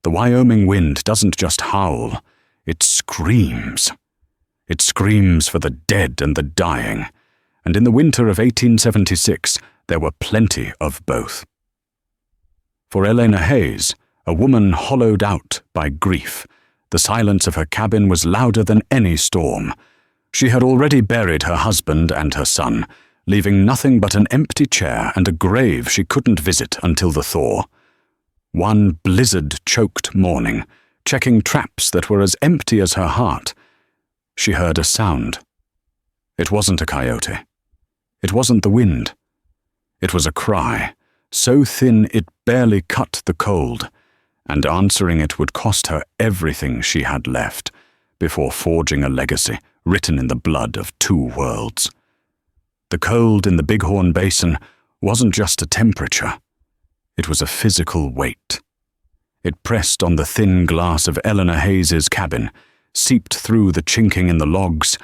The Wyoming wind doesn't just howl, it screams. It screams for the dead and the dying, and in the winter of 1876 there were plenty of both. For Elena Hayes, a woman hollowed out by grief, the silence of her cabin was louder than any storm. She had already buried her husband and her son, leaving nothing but an empty chair and a grave she couldn't visit until the thaw. One blizzard-choked morning, checking traps that were as empty as her heart, she heard a sound. It wasn't a coyote. It wasn't the wind. It was a cry, so thin it barely cut the cold, and answering it would cost her everything she had left before forging a legacy written in the blood of 2 worlds. The cold in the Bighorn Basin wasn't just a temperature. It was a physical weight. It pressed on the thin glass of Eleanor Hayes's cabin, seeped through the chinking in the logs,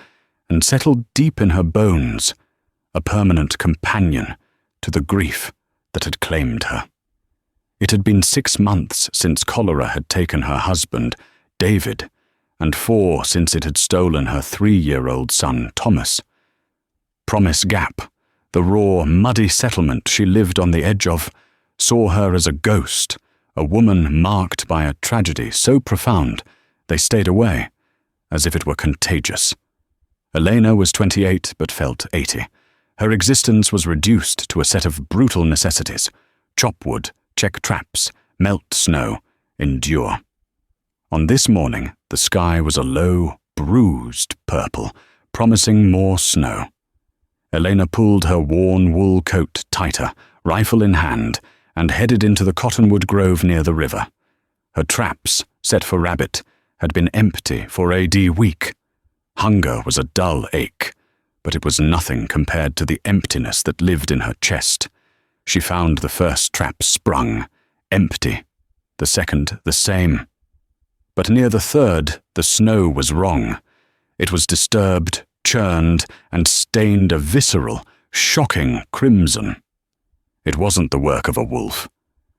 and settled deep in her bones, a permanent companion to the grief that had claimed her. It had been 6 months since cholera had taken her husband, David, and 4 since it had stolen her 3-year-old son, Thomas. Promise Gap, the raw, muddy settlement she lived on the edge of, saw her as a ghost, a woman marked by a tragedy so profound they stayed away, as if it were contagious. Elena was 28 but felt 80. Her existence was reduced to a set of brutal necessities: chop wood, check traps, melt snow, endure. On this morning, the sky was a low, bruised purple, promising more snow. Elena pulled her worn wool coat tighter, rifle in hand, and headed into the cottonwood grove near the river. Her traps, set for rabbit, had been empty for a week. Hunger was a dull ache, but it was nothing compared to the emptiness that lived in her chest. She found the first trap sprung, empty, the second the same. But near the third, the snow was wrong. It was disturbed, churned, and stained a visceral, shocking crimson. It wasn't the work of a wolf.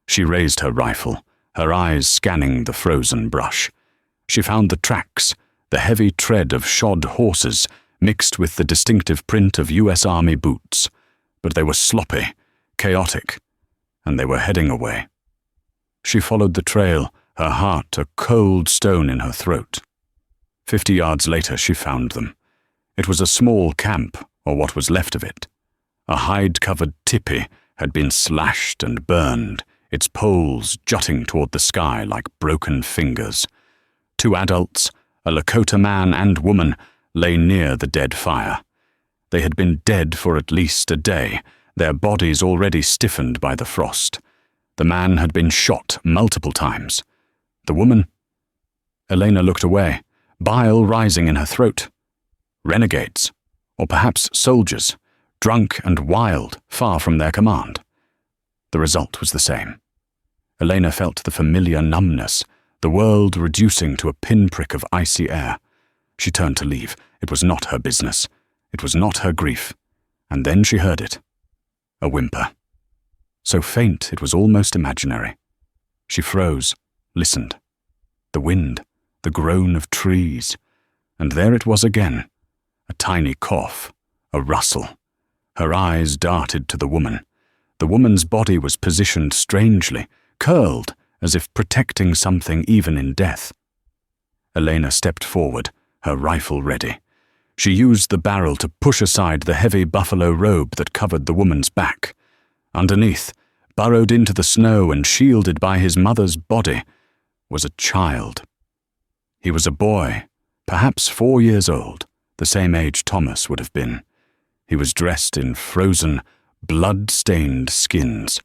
She raised her rifle, her eyes scanning the frozen brush. She found the tracks, the heavy tread of shod horses, mixed with the distinctive print of U.S. Army boots. But they were sloppy, chaotic, and they were heading away. She followed the trail, her heart a cold stone in her throat. 50 yards later she found them. It was a small camp, or what was left of it. A hide-covered tipi had been slashed and burned, its poles jutting toward the sky like broken fingers. 2 adults, a Lakota man and woman, lay near the dead fire. They had been dead for at least a day, their bodies already stiffened by the frost. The man had been shot multiple times. The woman? Elena looked away, bile rising in her throat. Renegades, or perhaps soldiers, drunk and wild, far from their command. The result was the same. Elena felt the familiar numbness, the world reducing to a pinprick of icy air. She turned to leave. It was not her business. It was not her grief. And then she heard it. A whimper. So faint it was almost imaginary. She froze, listened. The wind, the groan of trees. And there it was again. A tiny cough, a rustle. Her eyes darted to the woman. The woman's body was positioned strangely, curled, as if protecting something even in death. Elena stepped forward, her rifle ready. She used the barrel to push aside the heavy buffalo robe that covered the woman's back. Underneath, burrowed into the snow and shielded by his mother's body, was a child. He was a boy, perhaps 4 years old, the same age Thomas would have been. He was dressed in frozen, blood-stained skins.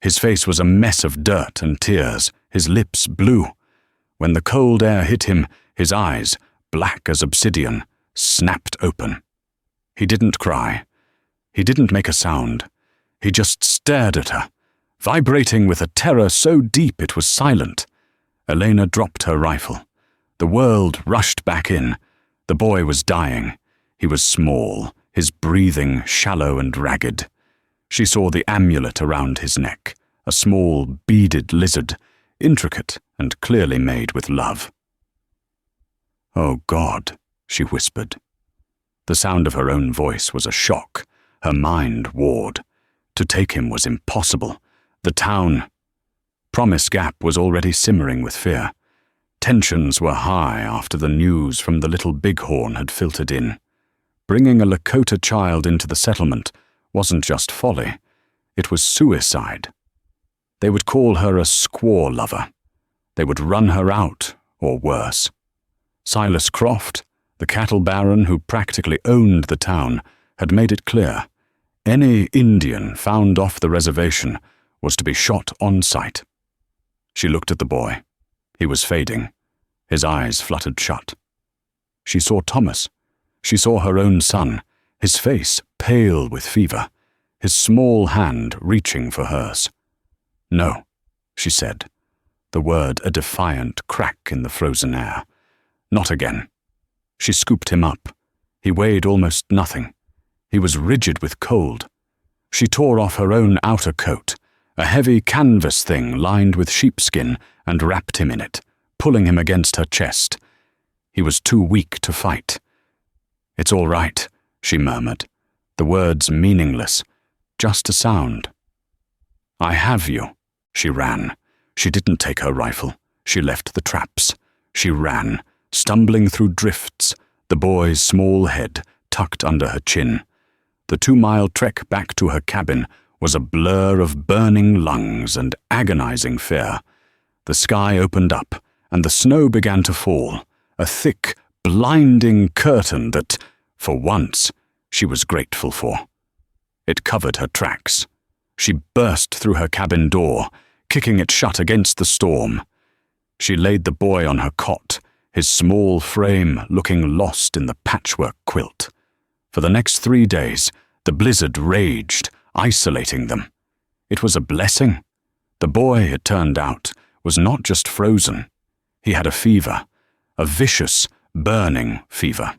His face was a mess of dirt and tears, his lips blue. When the cold air hit him, his eyes, black as obsidian, snapped open. He didn't cry. He didn't make a sound. He just stared at her, vibrating with a terror so deep it was silent. Elena dropped her rifle. The world rushed back in. The boy was dying. He was small, his breathing shallow and ragged. She saw the amulet around his neck, a small beaded lizard, intricate and clearly made with love. "Oh God," she whispered. The sound of her own voice was a shock. Her mind warred. To take him was impossible. The town... Promise Gap was already simmering with fear. Tensions were high after the news from the Little Bighorn had filtered in. Bringing a Lakota child into the settlement wasn't just folly, it was suicide. They would call her a squaw lover. They would run her out, or worse. Silas Croft, the cattle baron who practically owned the town, had made it clear. Any Indian found off the reservation was to be shot on sight. She looked at the boy. He was fading. His eyes fluttered shut. She saw Thomas. She saw her own son, his face pale with fever, his small hand reaching for hers. "No," she said, the word a defiant crack in the frozen air. "Not again." She scooped him up. He weighed almost nothing. He was rigid with cold. She tore off her own outer coat, a heavy canvas thing lined with sheepskin, and wrapped him in it, pulling him against her chest. He was too weak to fight. "It's all right," she murmured, the words meaningless, just a sound. "I have you." She ran. She didn't take her rifle. She left the traps. She ran, stumbling through drifts, the boy's small head tucked under her chin. The 2-mile trek back to her cabin was a blur of burning lungs and agonizing fear. The sky opened up, and the snow began to fall, a thick, blinding curtain that, for once, she was grateful for. It covered her tracks. She burst through her cabin door, kicking it shut against the storm. She laid the boy on her cot, his small frame looking lost in the patchwork quilt. For the next 3 days, the blizzard raged, isolating them. It was a blessing. The boy, it turned out, was not just frozen. He had a fever, a vicious, burning fever.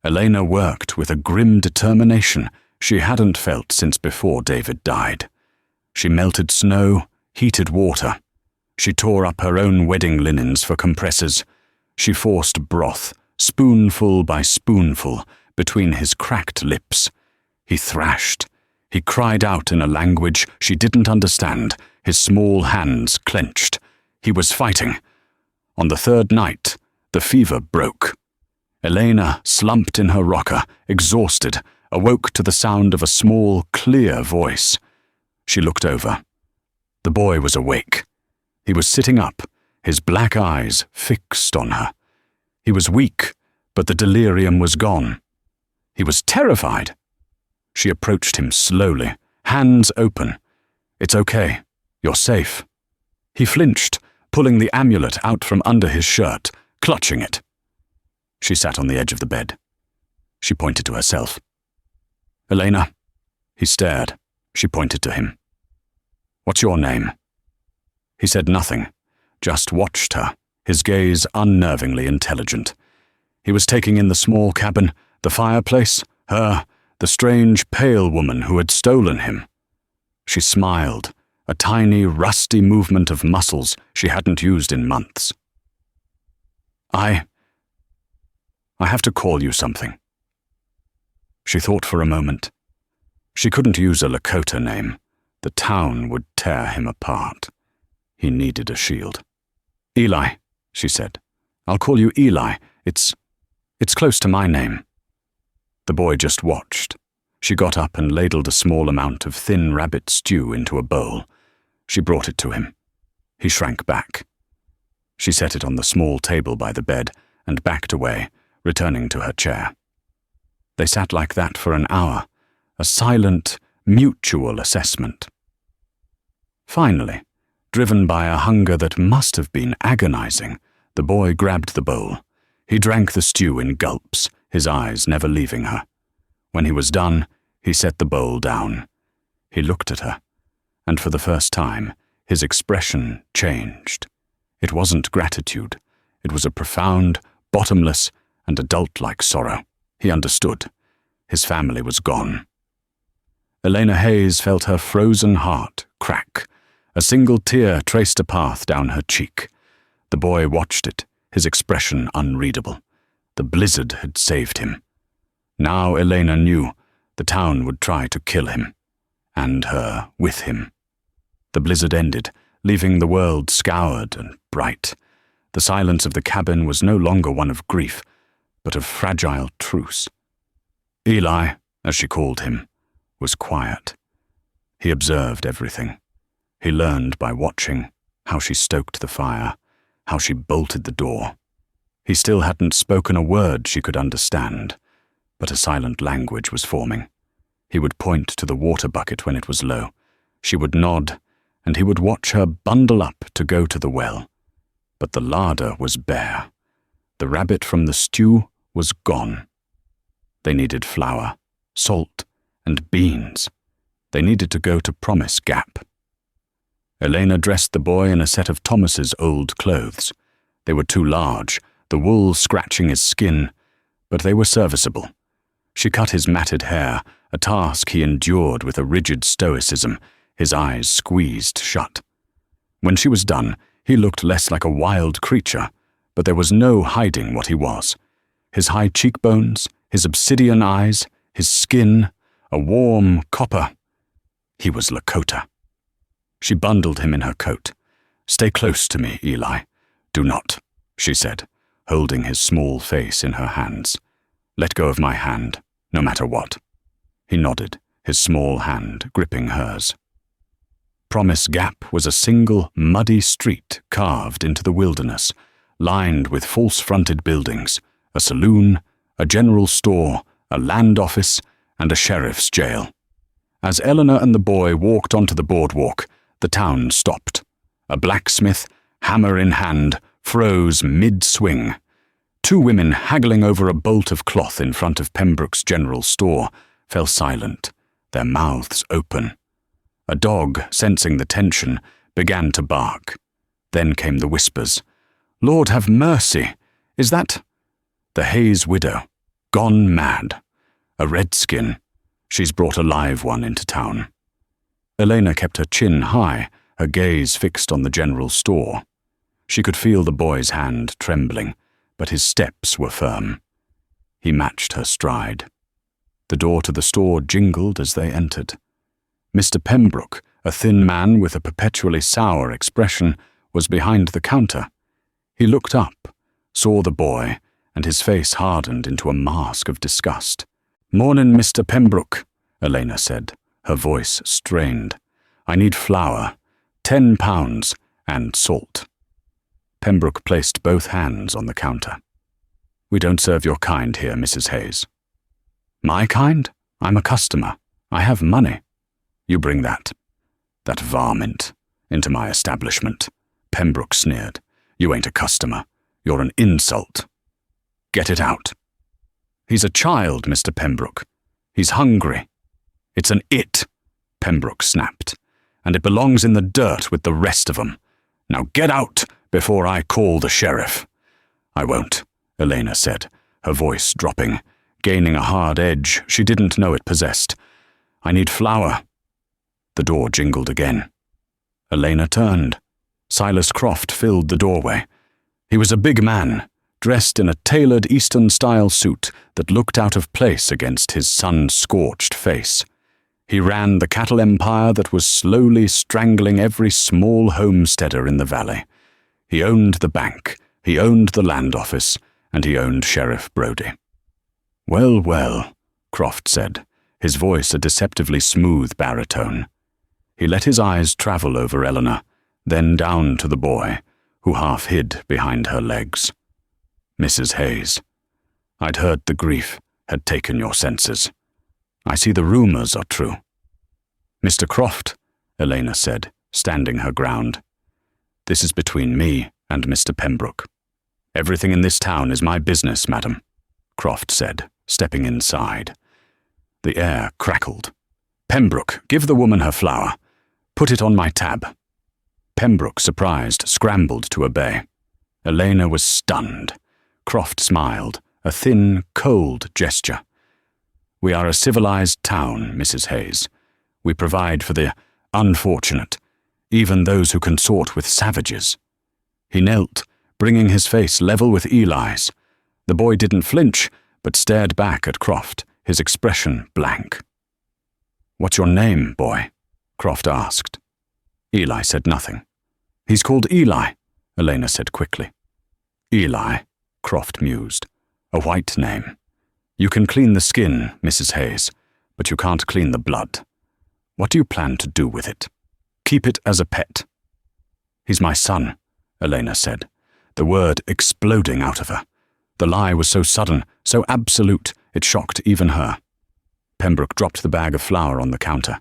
Elena worked with a grim determination she hadn't felt since before David died. She melted snow, heated water. She tore up her own wedding linens for compressors. She forced broth, spoonful by spoonful, between his cracked lips. He thrashed. He cried out in a language she didn't understand, his small hands clenched. He was fighting. On the 3rd night, the fever broke. Elena slumped in her rocker, exhausted, awoke to the sound of a small, clear voice. She looked over. The boy was awake. He was sitting up, his black eyes fixed on her. He was weak, but the delirium was gone. He was terrified. She approached him slowly, hands open. "It's okay. You're safe." He flinched, pulling the amulet out from under his shirt, clutching it. She sat on the edge of the bed. She pointed to herself. "Elena." He stared. She pointed to him. "What's your name?" He said nothing, just watched her, his gaze unnervingly intelligent. He was taking in the small cabin, the fireplace, her, the strange, pale woman who had stolen him. She smiled, a tiny, rusty movement of muscles she hadn't used in months. I have to call you something." She thought for a moment. She couldn't use a Lakota name. The town would tear him apart. He needed a shield. "Eli," she said. "I'll call you Eli. It's close to my name." The boy just watched. She got up and ladled a small amount of thin rabbit stew into a bowl. She brought it to him. He shrank back. She set it on the small table by the bed and backed away, returning to her chair. They sat like that for an hour, a silent, mutual assessment. Finally, driven by a hunger that must have been agonizing, the boy grabbed the bowl. He drank the stew in gulps, his eyes never leaving her. When he was done, he set the bowl down. He looked at her, and for the first time, his expression changed. It wasn't gratitude. It was a profound, bottomless, and adult-like sorrow. He understood. His family was gone. Elena Hayes felt her frozen heart crack, A single tear traced a path down her cheek. The boy watched it, his expression unreadable. The blizzard had saved him. Now Elena knew the town would try to kill him, and her with him. The blizzard ended, leaving the world scoured and bright. The silence of the cabin was no longer one of grief, but of fragile truce. Eli, as she called him, was quiet. He observed everything. He learned by watching how she stoked the fire, how she bolted the door. He still hadn't spoken a word she could understand, but a silent language was forming. He would point to the water bucket when it was low. She would nod, and he would watch her bundle up to go to the well. But the larder was bare. The rabbit from the stew was gone. They needed flour, salt, and beans. They needed to go to Promise Gap. Elena dressed the boy in a set of Thomas's old clothes. They were too large, the wool scratching his skin, but they were serviceable. She cut his matted hair, a task he endured with a rigid stoicism, his eyes squeezed shut. When she was done, he looked less like a wild creature, but there was no hiding what he was. His high cheekbones, his obsidian eyes, his skin, a warm copper. He was Lakota. She bundled him in her coat. "Stay close to me, Eli. Do not," she said, holding his small face in her hands. "Let go of my hand, no matter what." He nodded, his small hand gripping hers. Promise Gap was a single, muddy street carved into the wilderness, lined with false-fronted buildings, a saloon, a general store, a land office, and a sheriff's jail. As Eleanor and the boy walked onto the boardwalk, the town stopped. A blacksmith, hammer in hand, froze mid-swing. Two women haggling over a bolt of cloth in front of Pembroke's general store fell silent, their mouths open. A dog, sensing the tension, began to bark. Then came the whispers. "Lord have mercy! Is that—" The Hayes widow, gone mad. A redskin. She's brought a live one into town. Elena kept her chin high, her gaze fixed on the general store. She could feel the boy's hand trembling, but his steps were firm. He matched her stride. The door to the store jingled as they entered. Mr. Pembroke, a thin man with a perpetually sour expression, was behind the counter. He looked up, saw the boy, and his face hardened into a mask of disgust. "Mornin', Mr. Pembroke," Elena said, her voice strained. "I need flour, 10 pounds, and salt." Pembroke placed both hands on the counter. "We don't serve your kind here, Mrs. Hayes." "My kind? I'm a customer. I have money." "You bring that varmint into my establishment," Pembroke sneered. "You ain't a customer. You're an insult. Get it out." "He's a child, Mr. Pembroke. He's hungry." "It's an it," Pembroke snapped, "and it belongs in the dirt with the rest of 'em. Now get out before I call the sheriff." "I won't," Elena said, her voice dropping, gaining a hard edge she didn't know it possessed. "I need flour." The door jingled again. Elena turned. Silas Croft filled the doorway. He was a big man, dressed in a tailored Eastern-style suit that looked out of place against his sun-scorched face. He ran the cattle empire that was slowly strangling every small homesteader in the valley. He owned the bank, he owned the land office, and he owned Sheriff Brody. "Well, well," Croft said, his voice a deceptively smooth baritone. He let his eyes travel over Eleanor, then down to the boy, who half hid behind her legs. "Mrs. Hayes, I'd heard the grief had taken your senses. I see the rumors are true." "Mr. Croft," Elena said, standing her ground. "This is between me and Mr. Pembroke." "Everything in this town is my business, madam," Croft said, stepping inside. The air crackled. "Pembroke, give the woman her flour. Put it on my tab." Pembroke, surprised, scrambled to obey. Elena was stunned. Croft smiled, a thin, cold gesture. "We are a civilized town, Mrs. Hayes. We provide for the unfortunate. even those who consort with savages. He knelt, bringing his face level with Eli's. The boy didn't flinch, but stared back at Croft, his expression blank. "What's your name, boy?" Croft asked. Eli said nothing. "He's called Eli," Elena said quickly. "Eli," Croft mused. "A white name. You can clean the skin, Mrs. Hayes, but you can't clean the blood. What do you plan to do with it? Keep it as a pet." "He's my son," Elena said, the word exploding out of her. The lie was so sudden, so absolute, it shocked even her. Pembroke dropped the bag of flour on the counter.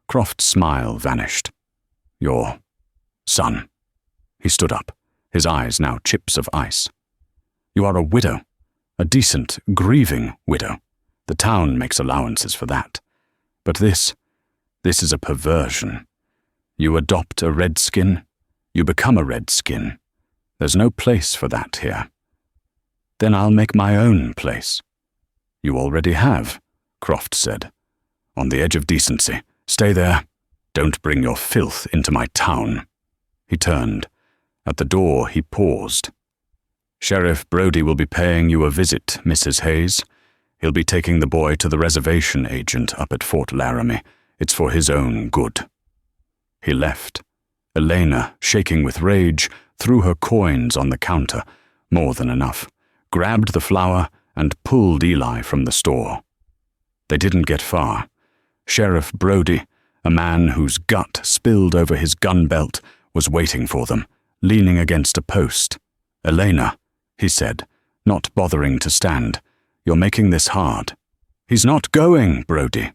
Croft's smile vanished. "Your son." He stood up, his eyes now chips of ice. "You are a widow, a decent, grieving widow. The town makes allowances for that. But this is a perversion. You adopt a redskin, you become a redskin. There's no place for that here." "Then I'll make my own place." "You already have," Croft said. "On the edge of decency. Stay there. Don't bring your filth into my town." He turned. At the door, he paused. "Sheriff Brody will be paying you a visit, Mrs. Hayes. He'll be taking the boy to the reservation agent up at Fort Laramie. It's for his own good." He left. Elena, shaking with rage, threw her coins on the counter, more than enough, grabbed the flour, and pulled Eli from the store. They didn't get far. Sheriff Brody, a man whose gut spilled over his gun belt, was waiting for them, leaning against a post. "Elena," he said, not bothering to stand, "you're making this hard." "He's not going, Brody."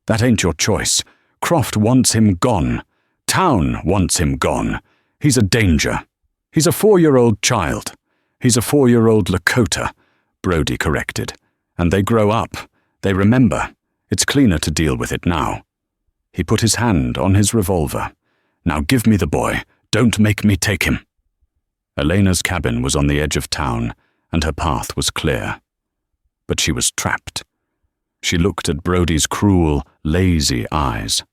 "That ain't your choice. Croft wants him gone. Town wants him gone. He's a danger. He's a 4-year-old child. He's a 4-year-old Lakota," Brody corrected. "And they grow up. They remember. It's cleaner to deal with it now." He put his hand on his revolver. "Now give me the boy. Don't make me take him." Elena's cabin was on the edge of town, and her path was clear. But she was trapped. She looked at Brody's cruel, lazy eyes.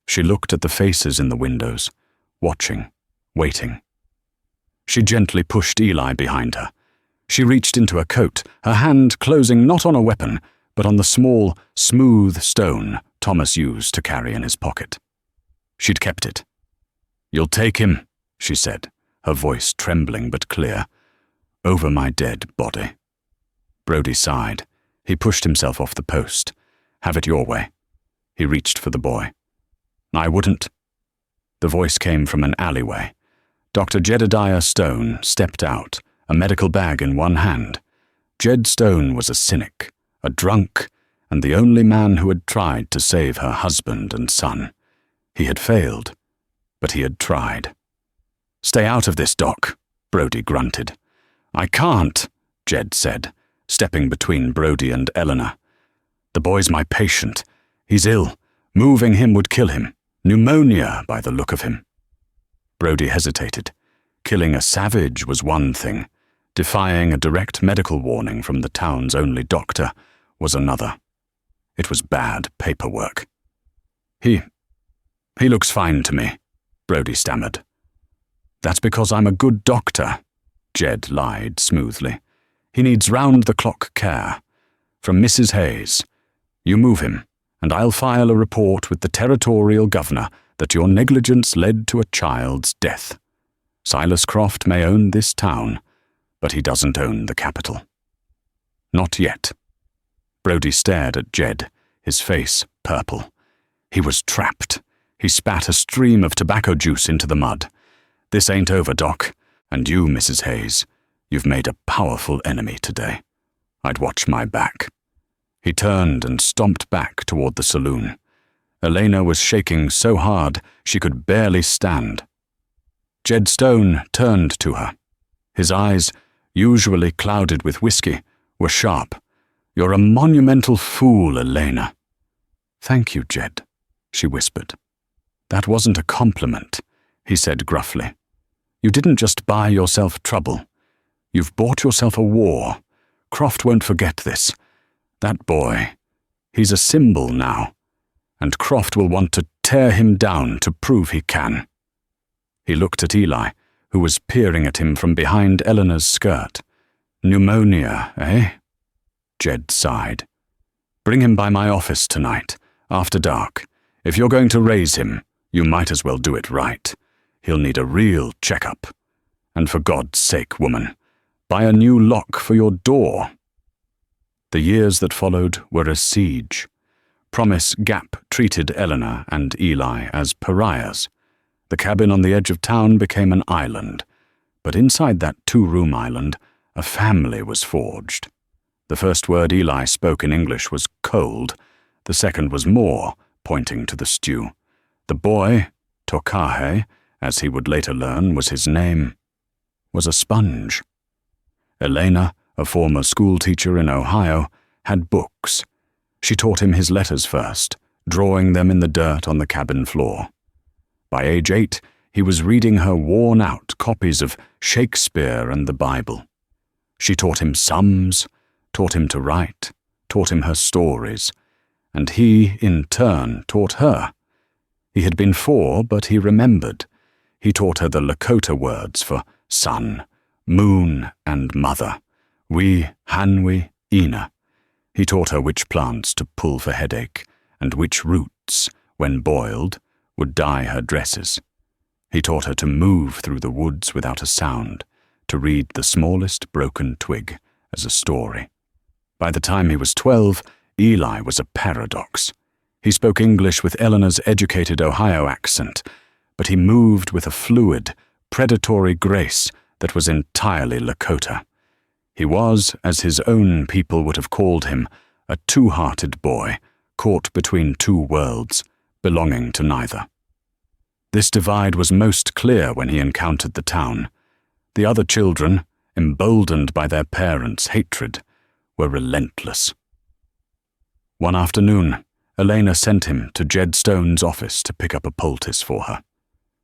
She looked at the faces in the windows, watching, waiting. She gently pushed Eli behind her. She reached into her coat, her hand closing not on a weapon, but on the small, smooth stone Thomas used to carry in his pocket. She'd kept it. "You'll take him," she said, her voice trembling but clear. "Over my dead body." Brody sighed. He pushed himself off the post. "Have it your way." He reached for the boy. "I wouldn't." The voice came from an alleyway. Dr. Jedediah Stone stepped out, a medical bag in one hand. Jed Stone was a cynic, a drunk, and the only man who had tried to save her husband and son. He had failed, but he had tried. "Stay out of this, Doc," Brody grunted. "I can't," Jed said, stepping between Brody and Eleanor. "The boy's my patient. He's ill. Moving him would kill him. Pneumonia, by the look of him." Brody hesitated. Killing a savage was one thing. Defying a direct medical warning from the town's only doctor was another. It was bad paperwork. He looks fine to me," Brody stammered. "That's because I'm a good doctor," Jed lied smoothly. "He needs round-the-clock care. From Mrs. Hayes. You move him, and I'll file a report with the territorial governor that your negligence led to a child's death. Silas Croft may own this town, but he doesn't own the capital." "Not yet." Brody stared at Jed, his face purple. He was trapped. He spat a stream of tobacco juice into the mud. "This ain't over, Doc. And you, Mrs. Hayes, you've made a powerful enemy today. I'd watch my back." He turned and stomped back toward the saloon. Elena was shaking so hard she could barely stand. Jed Stone turned to her. His eyes, usually clouded with whiskey, were sharp. "You're a monumental fool, Elena." "Thank you, Jed," she whispered. "That wasn't a compliment," he said gruffly. "You didn't just buy yourself trouble. You've bought yourself a war. Croft won't forget this. That boy, he's a symbol now, and Croft will want to tear him down to prove he can." He looked at Eli, who was peering at him from behind Eleanor's skirt. "Pneumonia, eh?" Jed sighed. "Bring him by my office tonight, after dark. If you're going to raise him, you might as well do it right. He'll need a real checkup. And for God's sake, woman, buy a new lock for your door." The years that followed were a siege. Promise Gap treated Eleanor and Eli as pariahs. The cabin on the edge of town became an island, but inside that two-room island, a family was forged. The first word Eli spoke in English was cold. The second was more, pointing to the stew. The boy, Tokah, as he would later learn was his name, was a sponge. Elena, a former schoolteacher in Ohio, had books. She taught him his letters first, drawing them in the dirt on the cabin floor. By age 8, he was reading her worn-out copies of Shakespeare and the Bible. She taught him sums, taught him to write, taught him her stories, and he, in turn, taught her. He had been 4, but he remembered. He taught her the Lakota words for sun, moon, and mother, we, hanwi, ina. He taught her which plants to pull for headache, and which roots, when boiled, would dye her dresses. He taught her to move through the woods without a sound, to read the smallest broken twig as a story. By the time he was 12, Eli was a paradox. He spoke English with Eleanor's educated Ohio accent, but he moved with a fluid, predatory grace that was entirely Lakota. He was, as his own people would have called him, a two-hearted boy, caught between two worlds, belonging to neither. This divide was most clear when he encountered the town. The other children, emboldened by their parents' hatred, were relentless. One afternoon, Elena sent him to Jed Stone's office to pick up a poultice for her.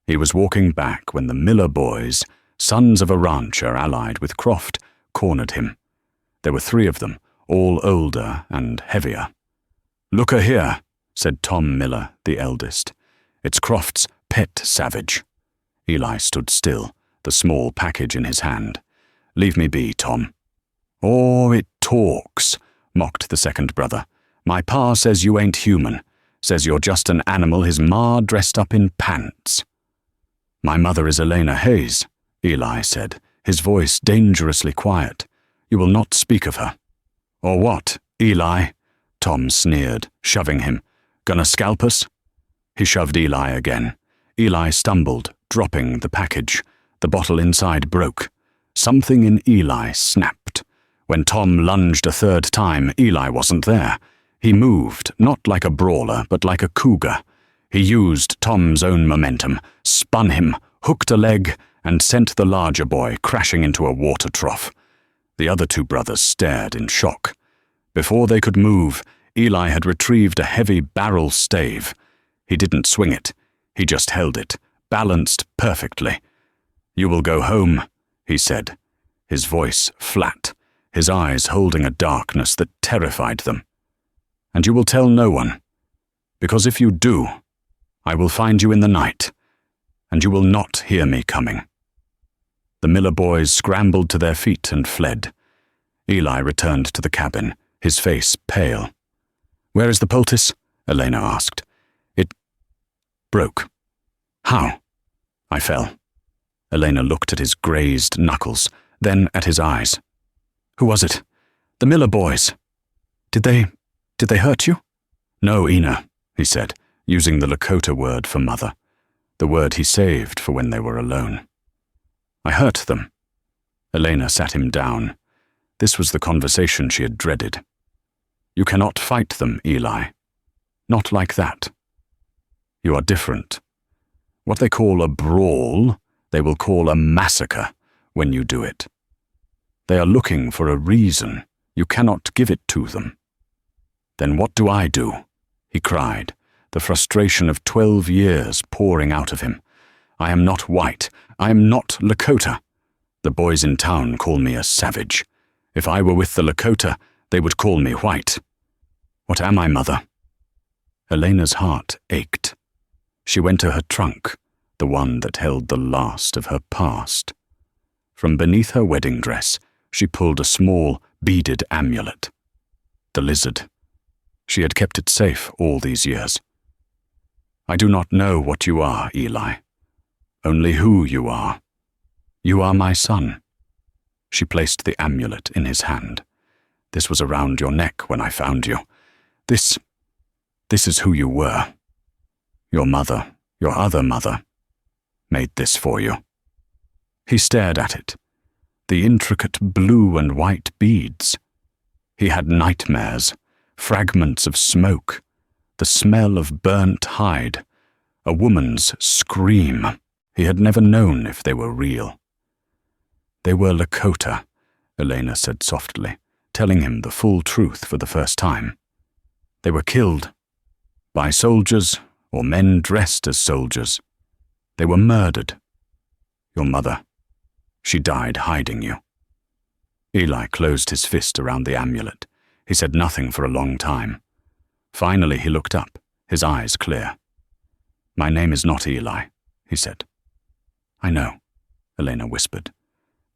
He was walking back when the Miller boys, sons of a rancher allied with Croft, cornered him. There were 3 of them, all older and heavier. "Look-a here," said Tom Miller, the eldest. "It's Croft's pet savage." Eli stood still, the small package in his hand. "Leave me be, Tom." "Oh, it talks," mocked the second brother. "My pa says you ain't human, says you're just an animal his ma dressed up in pants." "My mother is Elena Hayes," Eli said, his voice dangerously quiet. "You will not speak of her." "Or what, Eli?" Tom sneered, shoving him. "Gonna scalp us?" He shoved Eli again. Eli stumbled, dropping the package. The bottle inside broke. Something in Eli snapped. When Tom lunged a third time, Eli wasn't there. He moved, not like a brawler, but like a cougar. He used Tom's own momentum, spun him, hooked a leg, and sent the larger boy crashing into a water trough. The other 2 brothers stared in shock. Before they could move, Eli had retrieved a heavy barrel stave. He didn't swing it. He just held it, balanced perfectly. "You will go home," he said, his voice flat, his eyes holding a darkness that terrified them. "And you will tell no one, because if you do, I will find you in the night, and you will not hear me coming." The Miller boys scrambled to their feet and fled. Eli returned to the cabin, his face pale. "Where is the poultice?" Elena asked. "It broke." "How?" "I fell." Elena looked at his grazed knuckles, then at his eyes. "Who was it?" "The Miller boys." Did they hurt you?" "No, Ina," he said, using the Lakota word for mother, the word he saved for when they were alone. "I hurt them." Elena sat him down. This was the conversation she had dreaded. "You cannot fight them, Eli. Not like that. You are different. What they call a brawl, they will call a massacre when you do it. They are looking for a reason. You cannot give it to them." "Then what do I do?" he cried, the frustration of 12 years pouring out of him. "I am not white. I am not Lakota. The boys in town call me a savage. If I were with the Lakota, they would call me white. What am I, mother?" Elena's heart ached. She went to her trunk, the one that held the last of her past. From beneath her wedding dress, she pulled a small, beaded amulet. The lizard. She had kept it safe all these years. I do not know what you are, Eli. Only who you are. You are my son. She placed the amulet in his hand. This was around your neck when I found you. This is who you were. Your mother, your other mother, made this for you. He stared at it. The intricate blue and white beads. He had nightmares, fragments of smoke, the smell of burnt hide, a woman's scream. He had never known if they were real. They were Lakota, Elena said softly, telling him the full truth for the first time. They were killed by soldiers or men dressed as soldiers. They were murdered. Your mother, she died hiding you. Eli closed his fist around the amulet. He said nothing for a long time. Finally he looked up, his eyes clear. My name is not Eli, he said. I know, Elena whispered,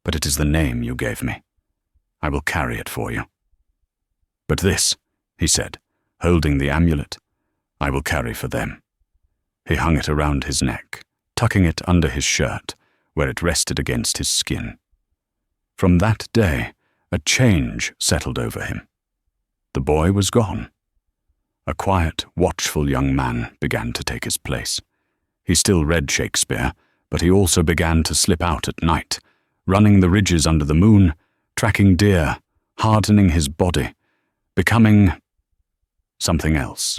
but it is the name you gave me. I will carry it for you. But this, he said, holding the amulet, I will carry for them. He hung it around his neck, tucking it under his shirt, where it rested against his skin. From that day, a change settled over him. The boy was gone. A quiet, watchful young man began to take his place. He still read Shakespeare, but he also began to slip out at night, running the ridges under the moon, tracking deer, hardening his body, becoming something else.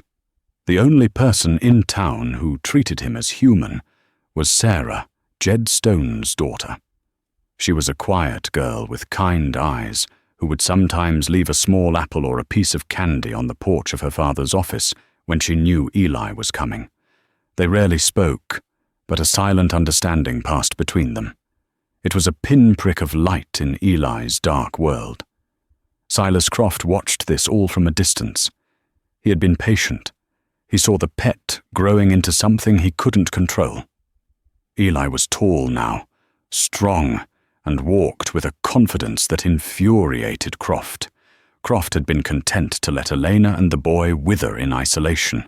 The only person in town who treated him as human was Sarah, Jed Stone's daughter. She was a quiet girl with kind eyes who would sometimes leave a small apple or a piece of candy on the porch of her father's office when she knew Eli was coming. They rarely spoke, but a silent understanding passed between them. It was a pinprick of light in Eli's dark world. Silas Croft watched this all from a distance. He had been patient. He saw the pet growing into something he couldn't control. Eli was tall now, strong, and walked with a confidence that infuriated Croft. Croft had been content to let Elena and the boy wither in isolation.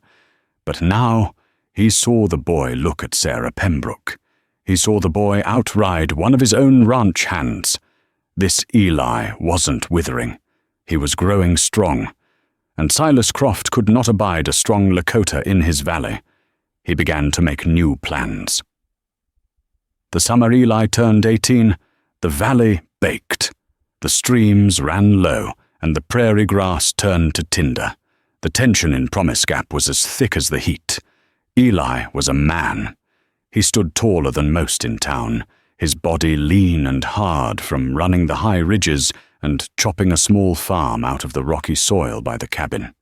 But now he saw the boy look at Sarah Pembroke. He saw the boy outride one of his own ranch hands. This Eli wasn't withering. He was growing strong, and Silas Croft could not abide a strong Lakota in his valley. He began to make new plans. The summer Eli turned 18, the valley baked. The streams ran low, and the prairie grass turned to tinder. The tension in Promise Gap was as thick as the heat. Eli was a man. He stood taller than most in town, his body lean and hard from running the high ridges and chopping a small farm out of the rocky soil by the cabin.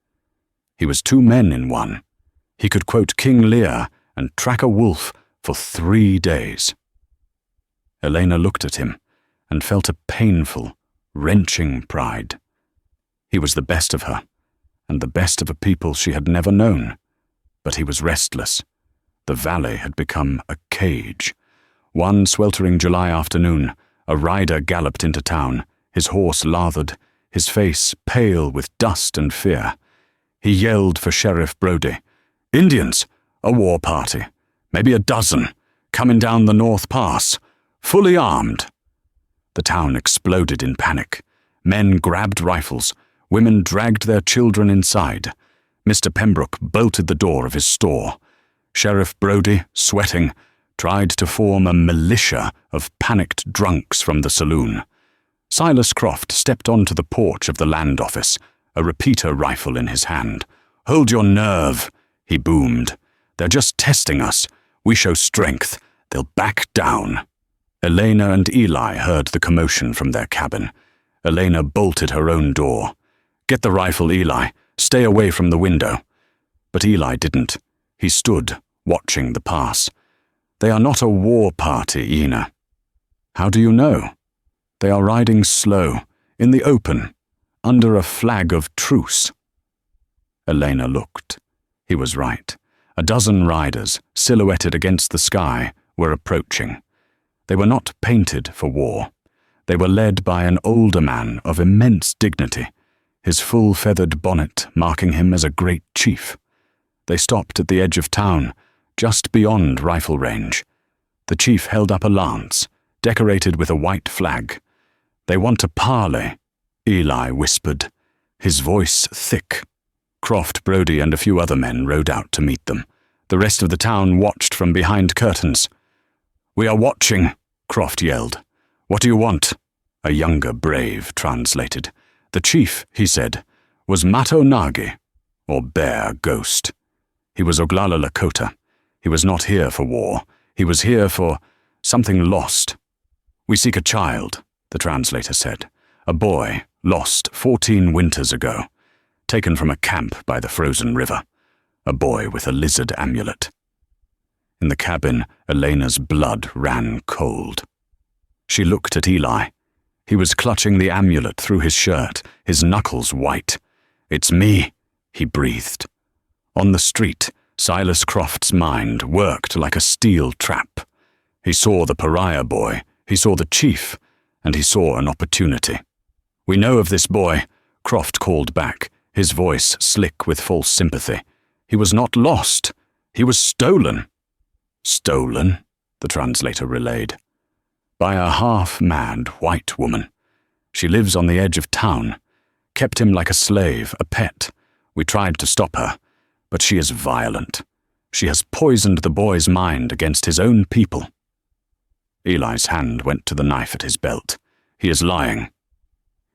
He was 2 men in one. He could quote King Lear and track a wolf for 3 days. Elena looked at him and felt a painful, wrenching pride. He was the best of her, and the best of a people she had never known. But he was restless. The valley had become a cage. One sweltering July afternoon, a rider galloped into town, his horse lathered, his face pale with dust and fear. He yelled for Sheriff Brody. Indians! A war party. Maybe a dozen. Coming down the North Pass. Fully armed. The town exploded in panic. Men grabbed rifles. Women dragged their children inside. Mr. Pembroke bolted the door of his store. Sheriff Brody, sweating, tried to form a militia of panicked drunks from the saloon. Silas Croft stepped onto the porch of the land office, a repeater rifle in his hand. "Hold your nerve," he boomed. "They're just testing us. We show strength. They'll back down." Elena and Eli heard the commotion from their cabin. Elena bolted her own door. "Get the rifle, Eli. Stay away from the window." But Eli didn't. He stood, watching the pass. "They are not a war party, Ina." "How do you know?" "They are riding slow, in the open, under a flag of truce." Elena looked. He was right. A dozen riders, silhouetted against the sky, were approaching. They were not painted for war. They were led by an older man of immense dignity, his full feathered bonnet marking him as a great chief. They stopped at the edge of town, just beyond rifle range. The chief held up a lance, decorated with a white flag. "They want to parley," Eli whispered, his voice thick. Croft, Brody, and a few other men rode out to meet them. The rest of the town watched from behind curtains. "We are watching," Croft yelled. "What do you want?" A younger brave translated. The chief, he said, was Matonagi, or Bear Ghost. He was Oglala Lakota. He was not here for war. He was here for something lost. "We seek a child," the translator said. "A boy, lost 14 winters ago, taken from a camp by the frozen river. A boy with a lizard amulet." In the cabin, Elena's blood ran cold. She looked at Eli. He was clutching the amulet through his shirt, his knuckles white. "It's me," he breathed. On the street, Silas Croft's mind worked like a steel trap. He saw the pariah boy, he saw the chief, and he saw an opportunity. "We know of this boy," Croft called back, his voice slick with false sympathy. "He was not lost. He was stolen." "Stolen?" the translator relayed. "By a half-mad white woman. She lives on the edge of town. Kept him like a slave, a pet. We tried to stop her, but she is violent. She has poisoned the boy's mind against his own people." Eli's hand went to the knife at his belt. "He is lying."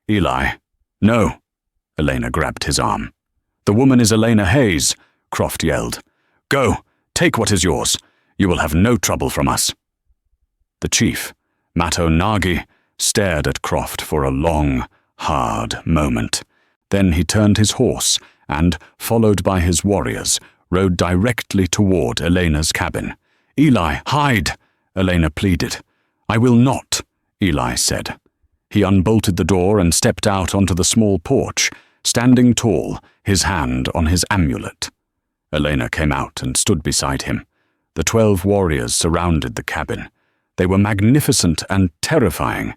"Eli, no." Elena grabbed his arm. "The woman is Elena Hayes," Croft yelled. "Go, take what is yours. You will have no trouble from us." The chief, Matonagi, stared at Croft for a long, hard moment. Then he turned his horse and, followed by his warriors, rode directly toward Elena's cabin. "Eli, hide!" Elena pleaded. "I will not," Eli said. He unbolted the door and stepped out onto the small porch, standing tall, his hand on his amulet. Elena came out and stood beside him. The 12 warriors surrounded the cabin. They were magnificent and terrifying.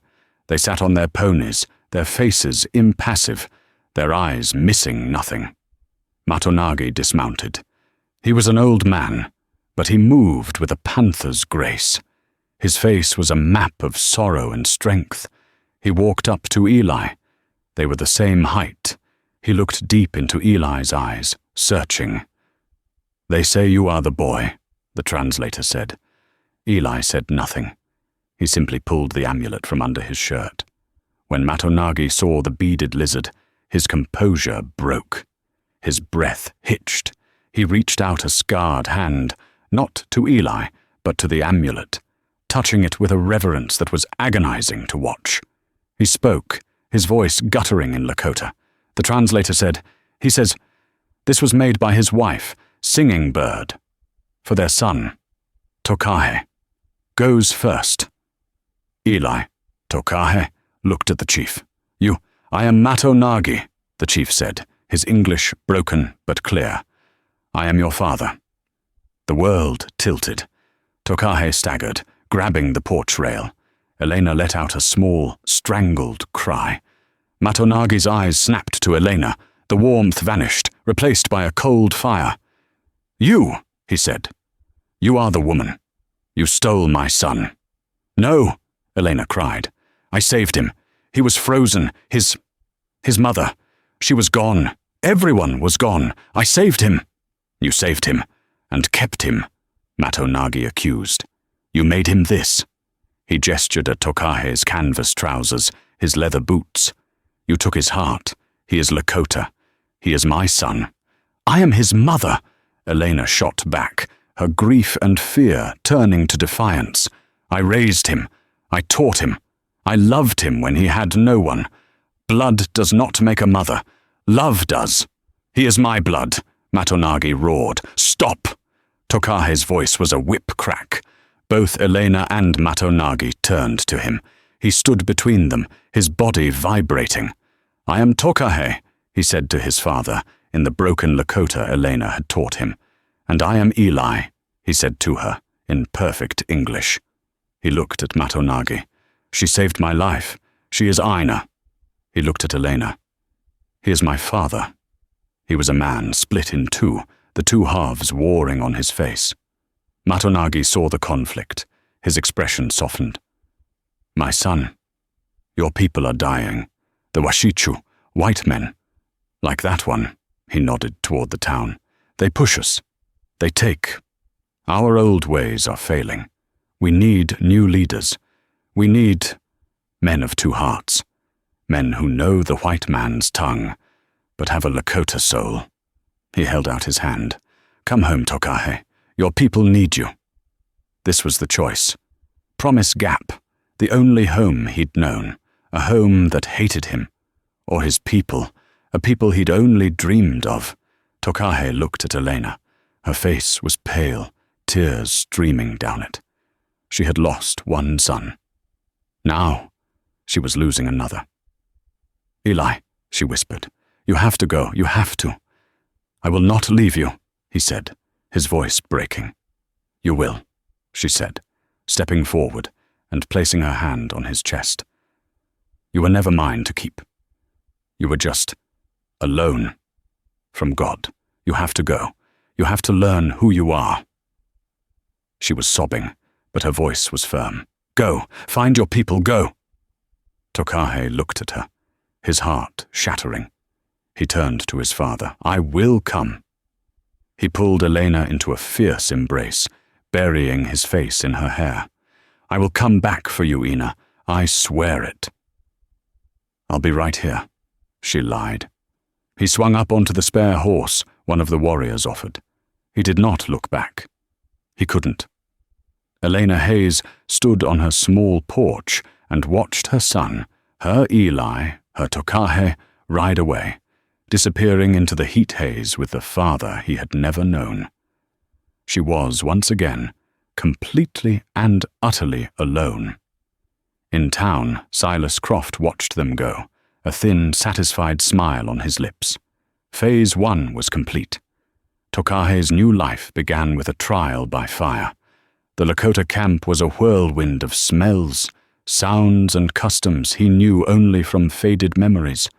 They sat on their ponies, their faces impassive, their eyes missing nothing. Matonagi dismounted. He was an old man, but he moved with a panther's grace. His face was a map of sorrow and strength. He walked up to Eli. They were the same height. He looked deep into Eli's eyes, searching. "They say you are the boy," the translator said. Eli said nothing. He simply pulled the amulet from under his shirt. When Matonagi saw the beaded lizard, his composure broke. His breath hitched. He reached out a scarred hand, not to Eli, but to the amulet, touching it with a reverence that was agonizing to watch. He spoke, his voice guttering in Lakota. The translator said, "He says, this was made by his wife, Singing Bird, for their son, Tokah. Goes first." Eli, Tokah, looked at the chief. I am Matonagi," the chief said, his English broken but clear. "I am your father." The world tilted. Tokah staggered, grabbing the porch rail. Elena let out a small, strangled cry. Matonagi's eyes snapped to Elena. The warmth vanished, replaced by a cold fire. "You," he said. "You are the woman. You stole my son." "No," Elena cried. "I saved him. He was frozen. His mother. She was gone. Everyone was gone. I saved him." "You saved him, and kept him," Matonagi accused. "You made him this." He gestured at Tokah's canvas trousers, his leather boots. "You took his heart. He is Lakota. He is my son." "I am his mother," Elena shot back, her grief and fear turning to defiance. "I raised him. I taught him. I loved him when he had no one. Blood does not make a mother. Love does. He is my blood," Matonagi roared. "Stop!" Tokah's voice was a whip crack. Both Elena and Matonagi turned to him. He stood between them, his body vibrating. "I am Tokah," he said to his father, in the broken Lakota Elena had taught him. "And I am Eli," he said to her, in perfect English. He looked at Matonagi. "She saved my life. She is Aina." He looked at Elena. "He is my father." He was a man split in two, the two halves warring on his face. Matonagi saw the conflict. His expression softened. "My son, your people are dying. The Washichu, white men. Like that one," he nodded toward the town. "They push us. They take. Our old ways are failing. We need new leaders. We need men of two hearts. Men who know the white man's tongue, but have a Lakota soul." He held out his hand. "Come home, Tokah. Your people need you." This was the choice. Promise Gap, the only home he'd known, a home that hated him, or his people, a people he'd only dreamed of. Tokah looked at Elena. Her face was pale, tears streaming down it. She had lost one son. Now she was losing another. "Eli," she whispered, "you have to go, you have to." "I will not leave you," he said, his voice breaking. "You will," she said, stepping forward and placing her hand on his chest. "You were never mine to keep. You were just alone from God. You have to go. You have to learn who you are." She was sobbing, but her voice was firm. "Go, find your people, go." Tokah looked at her, his heart shattering. He turned to his father. "I will come." He pulled Elena into a fierce embrace, burying his face in her hair. "I will come back for you, Ina. I swear it." "I'll be right here," she lied. He swung up onto the spare horse one of the warriors offered. He did not look back. He couldn't. Elena Hayes stood on her small porch and watched her son, her Eli, her Tokah, ride away, disappearing into the heat haze with the father he had never known. She was, once again, completely and utterly alone. In town, Silas Croft watched them go, a thin, satisfied smile on his lips. Phase 1 was complete. Tokah's new life began with a trial by fire. The Lakota camp was a whirlwind of smells, sounds, and customs he knew only from faded memories.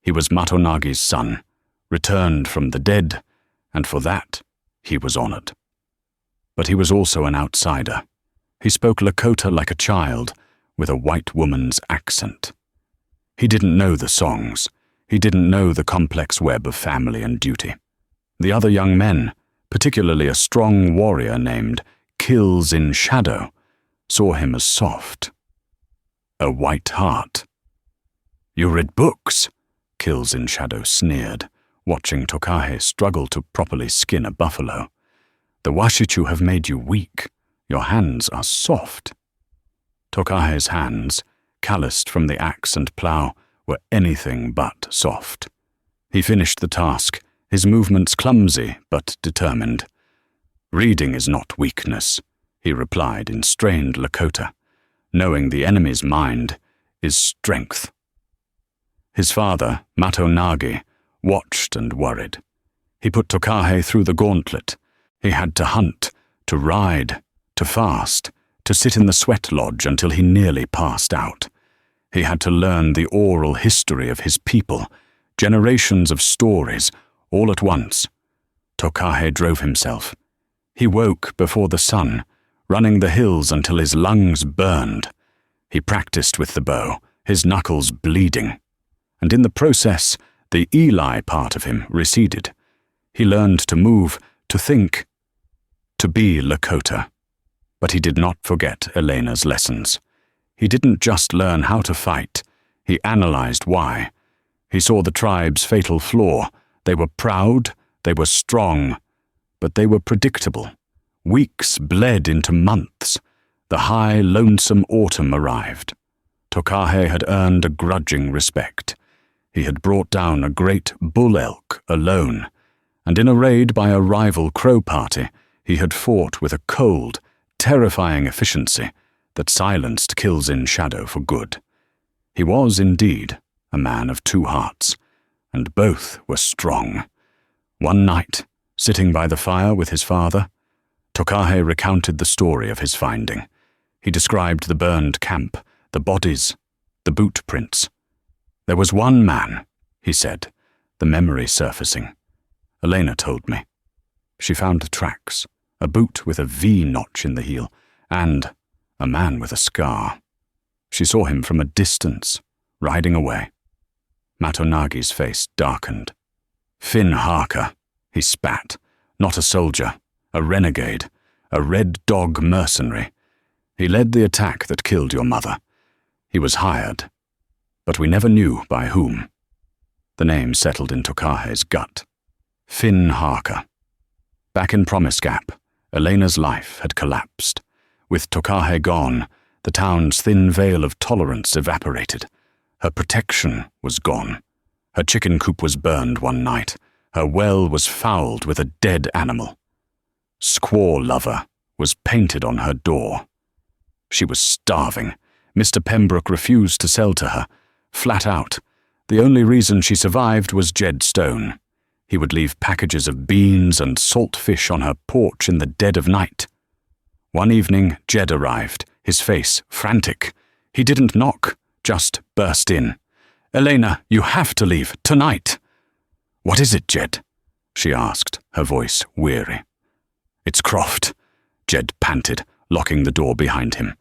He was Matonagi's son, returned from the dead, and for that he was honored. But he was also an outsider. He spoke Lakota like a child, with a white woman's accent. He didn't know the songs. He didn't know the complex web of family and duty. The other young men, particularly a strong warrior named Kills in Shadow, saw him as soft. A white heart. "You read books?" Kills in Shadow sneered, watching Tokah struggle to properly skin a buffalo. "The Washichu have made you weak. Your hands are soft." Tokah's hands, calloused from the axe and plow, were anything but soft. He finished the task, his movements clumsy but determined. "Reading is not weakness," he replied in strained Lakota. "Knowing the enemy's mind is strength." His father, Matonagi, watched and worried. He put Tokah through the gauntlet. He had to hunt, to ride, to fast, to sit in the sweat lodge until he nearly passed out. He had to learn the oral history of his people, generations of stories, all at once. Tokah drove himself. He woke before the sun, running the hills until his lungs burned. He practiced with the bow, his knuckles bleeding. And in the process, the Eli part of him receded. He learned to move, to think, to be Lakota. But he did not forget Elena's lessons. He didn't just learn how to fight, he analyzed why. He saw the tribe's fatal flaw. They were proud, they were strong, but they were predictable. Weeks bled into months. The high, lonesome autumn arrived. Tokah had earned a grudging respect. He had brought down a great bull elk alone, and in a raid by a rival crow party, he had fought with a cold, terrifying efficiency that silenced Kills in Shadow for good. He was indeed a man of two hearts, and both were strong. One night, sitting by the fire with his father, Tokah recounted the story of his finding. He described the burned camp, the bodies, the boot prints. There was one man, he said, the memory surfacing. Elena told me. She found tracks, a boot with a V notch in the heel, and a man with a scar. She saw him from a distance, riding away. Matonagi's face darkened. Finn Harker, he spat, not a soldier, a renegade, a red dog mercenary. He led the attack that killed your mother. He was hired, but we never knew by whom. The name settled in Tokah's gut. Finn Harker. Back in Promise Gap, Elena's life had collapsed. With Tokah gone, the town's thin veil of tolerance evaporated. Her protection was gone. Her chicken coop was burned one night. Her well was fouled with a dead animal. Squaw Lover was painted on her door. She was starving. Mr. Pembroke refused to sell to her. Flat out. The only reason she survived was Jed Stone. He would leave packages of beans and salt fish on her porch in the dead of night. One evening, Jed arrived, his face frantic. He didn't knock, just burst in. "Elena, you have to leave, tonight." "What is it, Jed?" she asked, her voice weary. "It's Croft," Jed panted, locking the door behind him.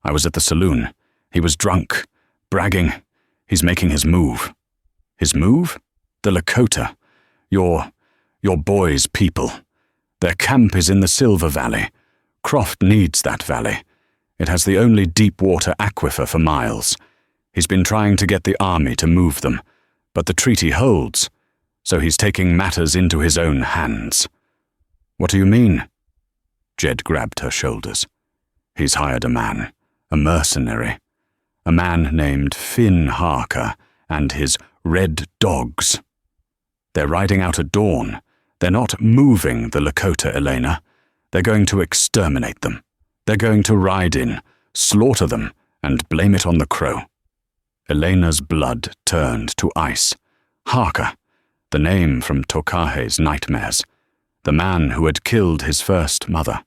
"I was at the saloon. He was drunk, bragging. He's making his move." "His move?" "The Lakota. Your boy's people. Their camp is in the Silver Valley. Croft needs that valley. It has the only deep-water aquifer for miles. He's been trying to get the army to move them, but the treaty holds, so he's taking matters into his own hands." "What do you mean?" Jed grabbed her shoulders. "He's hired a man, a mercenary, a man named Finn Harker and his red dogs. They're riding out at dawn. They're not moving the Lakota, Elena. They're going to exterminate them. They're going to ride in, slaughter them, and blame it on the crow." Elena's blood turned to ice. Harker, the name from Tokah's nightmares. The man who had killed his first mother.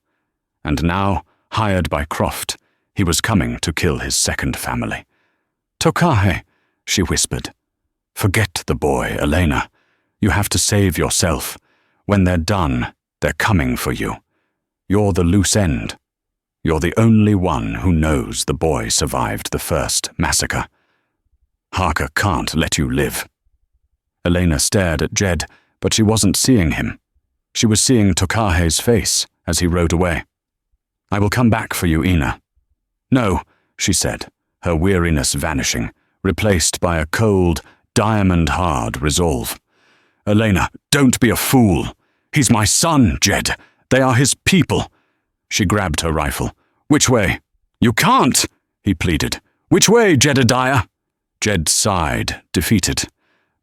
And now, hired by Croft, he was coming to kill his second family. "Tokah," she whispered. "Forget the boy, Elena. You have to save yourself. When they're done, they're coming for you. You're the loose end. You're the only one who knows the boy survived the first massacre. Harker can't let you live." Elena stared at Jed, but she wasn't seeing him. She was seeing Tokah's face as he rode away. "I will come back for you, Ina." "No," she said, her weariness vanishing, replaced by a cold, diamond-hard resolve. "Elena, don't be a fool. He's my son, Jed. They are his people." She grabbed her rifle. "Which way?" "You can't," he pleaded. "Which way, Jedediah?" Jed sighed, defeated.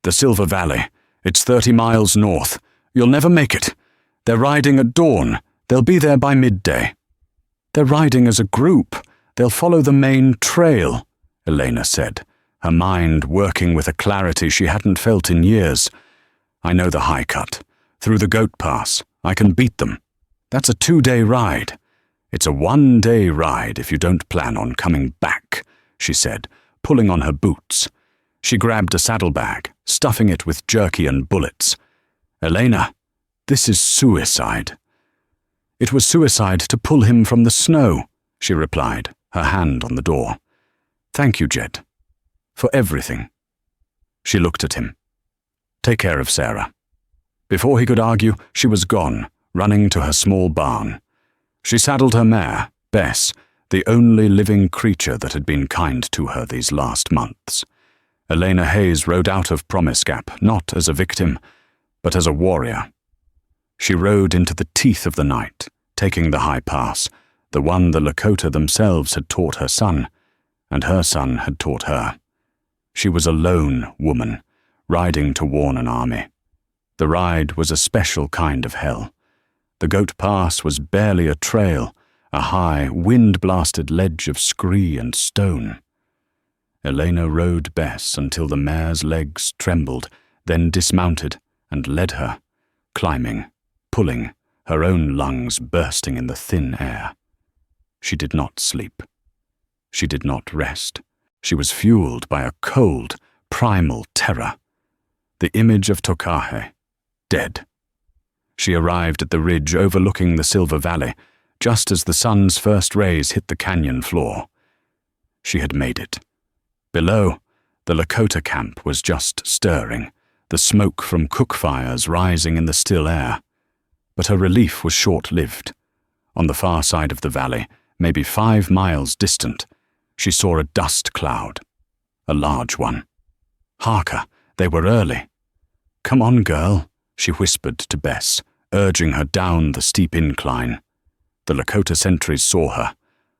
"The Silver Valley. It's 30 miles north. You'll never make it. They're riding at dawn. They'll be there by midday." "They're riding as a group. They'll follow the main trail," Elena said, her mind working with a clarity she hadn't felt in years. "I know the high cut. Through the Goat Pass. I can beat them. That's a 2-day ride. It's a 1-day ride if you don't plan on coming back," she said, pulling on her boots. She grabbed a saddlebag, stuffing it with jerky and bullets. "Elena, this is suicide." "It was suicide to pull him from the snow," she replied, her hand on the door. "Thank you, Jed. For everything." She looked at him. "Take care of Sarah." Before he could argue, she was gone, running to her small barn. She saddled her mare, Bess, the only living creature that had been kind to her these last months. Elena Hayes rode out of Promise Gap, not as a victim, but as a warrior. She rode into the teeth of the night, taking the high pass, the one the Lakota themselves had taught her son, and her son had taught her. She was a lone woman, riding to warn an army. The ride was a special kind of hell. The Goat Pass was barely a trail, a high, wind-blasted ledge of scree and stone. Elena rode Bess until the mare's legs trembled, then dismounted and led her, climbing, pulling, her own lungs bursting in the thin air. She did not sleep. She did not rest. She was fueled by a cold, primal terror. The image of Tokah, dead. She arrived at the ridge overlooking the Silver Valley, just as the sun's first rays hit the canyon floor. She had made it. Below, the Lakota camp was just stirring, the smoke from cook fires rising in the still air. But her relief was short-lived. On the far side of the valley, maybe 5 miles distant, she saw a dust cloud. A large one. Harker, they were early. "Come on, girl," she whispered to Bess, urging her down the steep incline. The Lakota sentries saw her,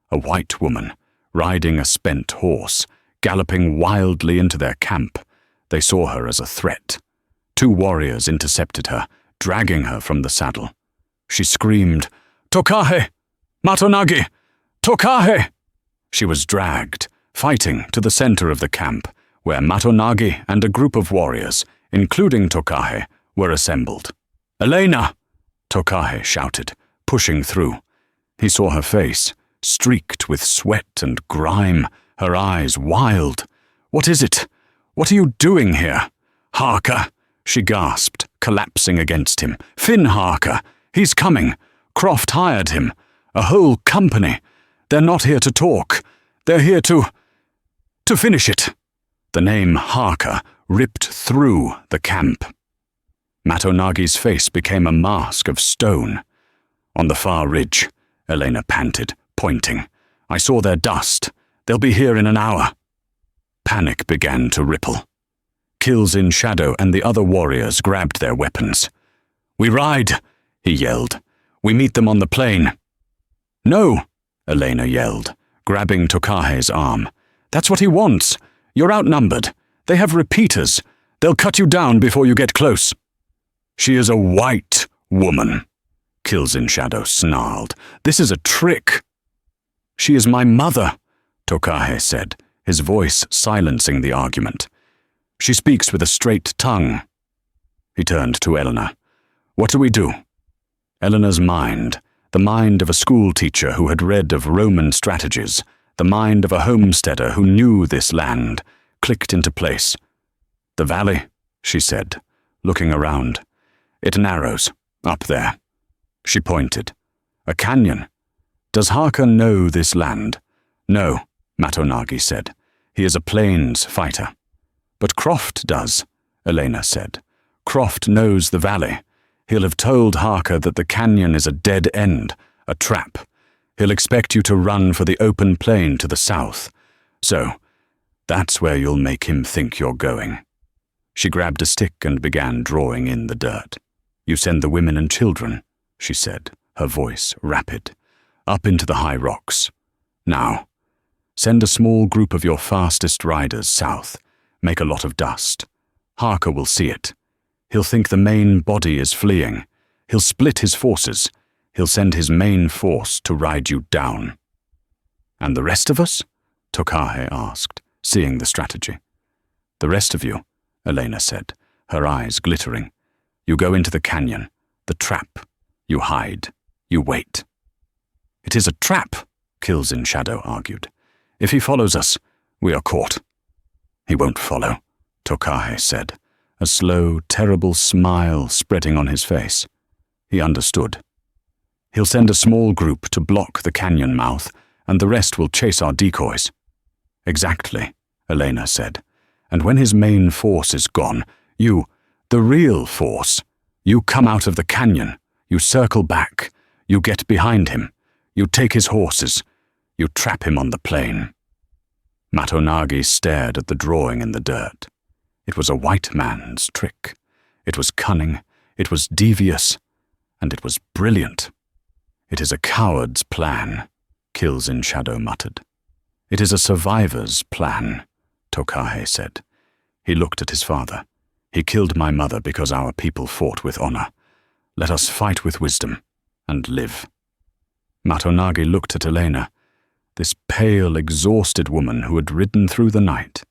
a white woman, riding a spent horse, galloping wildly into their camp. They saw her as a threat. 2 warriors intercepted her, dragging her from the saddle. She screamed, "Tokah! Matonagi! Tokah!" She was dragged, fighting, to the center of the camp, where Matonagi and a group of warriors, including Tokah, were assembled. "Elena!" Tokah shouted, pushing through. He saw her face, streaked with sweat and grime, her eyes wild. "What is it? What are you doing here?" "Harker!" she gasped, collapsing against him. "Finn Harker! He's coming! Croft hired him. A whole company. They're not here to talk. They're here to finish it." The name Harker ripped through the camp. Matonagi's face became a mask of stone. "On the far ridge," Elena panted, pointing. "I saw their dust. They'll be here in an hour." Panic began to ripple. Kills in Shadow and the other warriors grabbed their weapons. "We ride," he yelled. "We meet them on the plain." "No," Elena yelled, grabbing Tokah's arm. "That's what he wants. You're outnumbered. They have repeaters. They'll cut you down before you get close." "She is a white woman," Kills in Shadow snarled. "This is a trick." "She is my mother," Tokah said, his voice silencing the argument. "She speaks with a straight tongue." He turned to Eleanor. "What do we do?" Eleanor's mind, the mind of a school teacher who had read of Roman strategies, the mind of a homesteader who knew this land, clicked into place. "The valley," she said, looking around. "It narrows, up there." She pointed. "A canyon. Does Harker know this land?" "No," Matonagi said. "He is a plains fighter." "But Croft does," Elena said. "Croft knows the valley. He'll have told Harker that the canyon is a dead end, a trap. He'll expect you to run for the open plain to the south. So, that's where you'll make him think you're going." She grabbed a stick and began drawing in the dirt. "You send the women and children," she said, her voice rapid, "up into the high rocks. Now, send a small group of your fastest riders south. Make a lot of dust. Harker will see it. He'll think the main body is fleeing. He'll split his forces. He'll send his main force to ride you down." "And the rest of us?" Tokah asked, seeing the strategy. "The rest of you," Elena said, her eyes glittering. "You go into the canyon, the trap. You hide. You wait." "It is a trap," Kills in Shadow argued. "If he follows us, we are caught." "He won't follow," Tokah said, a slow, terrible smile spreading on his face. He understood. "He'll send a small group to block the canyon mouth, and the rest will chase our decoys." "Exactly," Elena said. "And when his main force is gone, you, the real force, you come out of the canyon, you circle back, you get behind him, you take his horses, you trap him on the plain." Matonagi stared at the drawing in the dirt. It was a white man's trick. It was cunning, it was devious, and it was brilliant. "It is a coward's plan," Kills in Shadow muttered. "It is a survivor's plan," Tokah said. He looked at his father. "He killed my mother because our people fought with honor. Let us fight with wisdom and live." Matonagi looked at Elena, this pale, exhausted woman who had ridden through the night.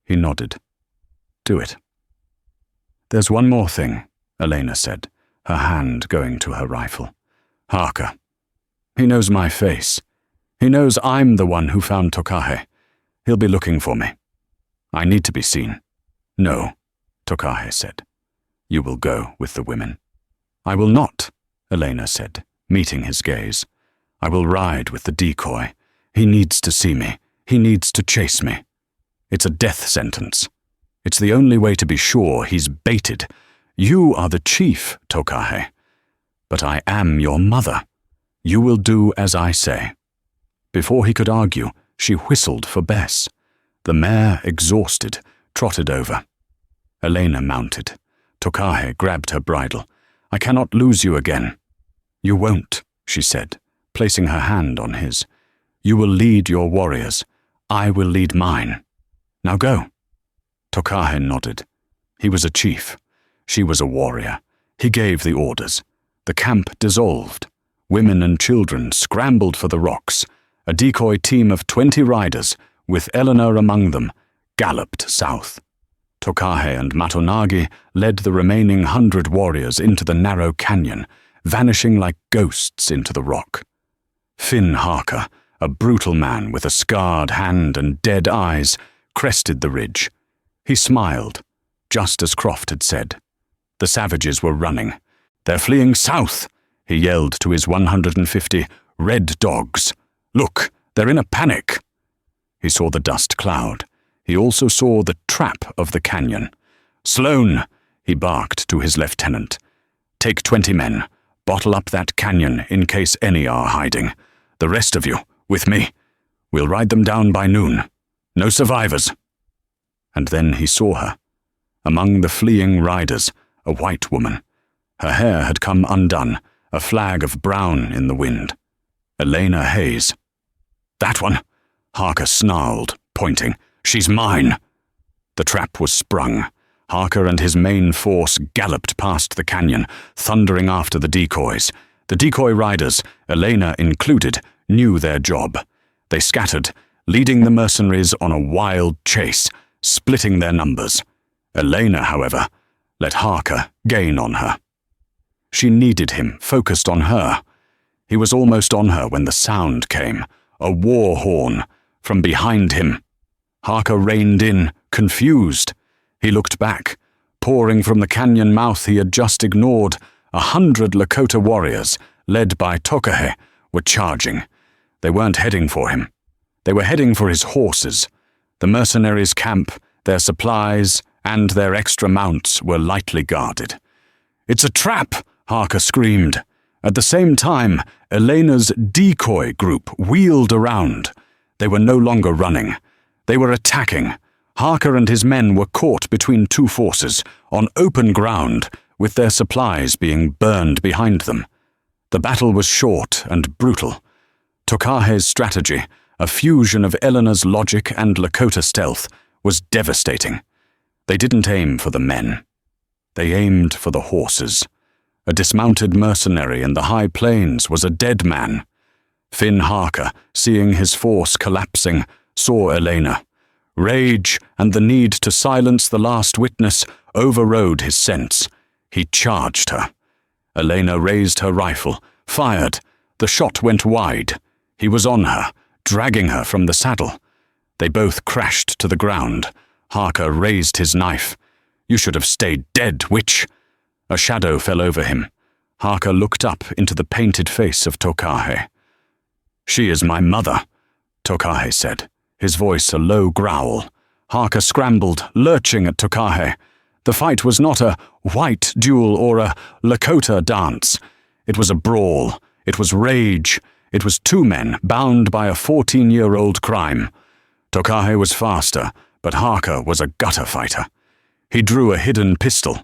He nodded. "Do it." "There's one more thing," Elena said, her hand going to her rifle. "Harker. He knows my face. He knows I'm the one who found Tokah. He'll be looking for me. I need to be seen." "No," Tokah said. "You will go with the women." "I will not," Elena said, meeting his gaze. "I will ride with the decoy. He needs to see me. He needs to chase me. It's a death sentence. It's the only way to be sure he's baited. You are the chief, Tokah. But I am your mother. You will do as I say." Before he could argue, she whistled for Bess. The mare, exhausted, trotted over. Elena mounted. Tokah grabbed her bridle. "I cannot lose you again." "You won't," she said, placing her hand on his. "You will lead your warriors. I will lead mine. Now go." Tokah nodded. He was a chief. She was a warrior. He gave the orders. The camp dissolved. Women and children scrambled for the rocks. A decoy team of 20 riders, with Eleanor among them, galloped south. Tokah and Matonagi led the remaining 100 warriors into the narrow canyon, vanishing like ghosts into the rock. Finn Harker, a brutal man with a scarred hand and dead eyes, crested the ridge. He smiled, just as Croft had said. The savages were running. "They're fleeing south," he yelled to his 150 red dogs. "Look, they're in a panic." He saw the dust cloud. He also saw the trap of the canyon. "Sloan," he barked to his lieutenant. "Take 20 men. Bottle up that canyon in case any are hiding. The rest of you, with me. We'll ride them down by noon. No survivors." And then he saw her. Among the fleeing riders, a white woman. Her hair had come undone, a flag of brown in the wind. Elena Hayes. "That one," Harker snarled, pointing. "She's mine." The trap was sprung. Harker and his main force galloped past the canyon, thundering after the decoys. The decoy riders, Elena included, knew their job. They scattered, leading the mercenaries on a wild chase, splitting their numbers. Elena, however, let Harker gain on her. She needed him, focused on her. He was almost on her when the sound came, a war horn, from behind him. Harker reined in, confused. He looked back. Pouring from the canyon mouth he had just ignored, 100 Lakota warriors, led by Tokah, were charging. They weren't heading for him. They were heading for his horses. The mercenaries' camp, their supplies, and their extra mounts were lightly guarded. "It's a trap!" Harker screamed. At the same time, Elena's decoy group wheeled around. They were no longer running. They were attacking. Harker and his men were caught between two forces, on open ground, with their supplies being burned behind them. The battle was short and brutal. Tokah's strategy, a fusion of Eleanor's logic and Lakota stealth, was devastating. They didn't aim for the men. They aimed for the horses. A dismounted mercenary in the high plains was a dead man. Finn Harker, seeing his force collapsing, saw Elena. Rage and the need to silence the last witness overrode his sense. He charged her. Elena raised her rifle, fired. The shot went wide. He was on her, dragging her from the saddle. They both crashed to the ground. Harker raised his knife. "You should have stayed dead, witch." A shadow fell over him. Harker looked up into the painted face of Tokah. "She is my mother," Tokah said, his voice a low growl. Harker scrambled, lurching at Tokah. The fight was not a white duel or a Lakota dance. It was a brawl. It was rage. It was two men bound by a 14-year-old crime. Tokah was faster, but Harker was a gutter fighter. He drew a hidden pistol.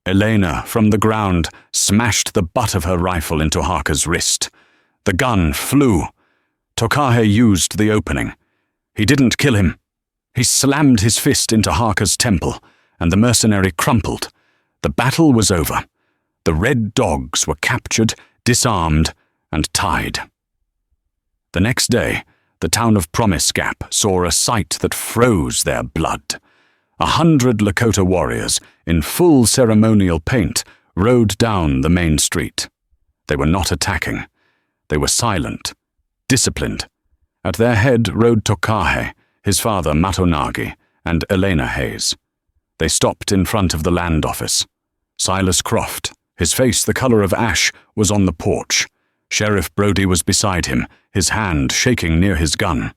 Elena, from the ground, smashed the butt of her rifle into Harker's wrist. The gun flew. Tokah used the opening. He didn't kill him. He slammed his fist into Harker's temple, and the mercenary crumpled. The battle was over. The red dogs were captured, disarmed, and tied. The next day, the town of Promise Gap saw a sight that froze their blood. 100 Lakota warriors, in full ceremonial paint, rode down the main street. They were not attacking. They were silent, disciplined. At their head rode Tokah, his father Matonagi, and Elena Hayes. They stopped in front of the land office. Silas Croft, his face the color of ash, was on the porch. Sheriff Brody was beside him, his hand shaking near his gun.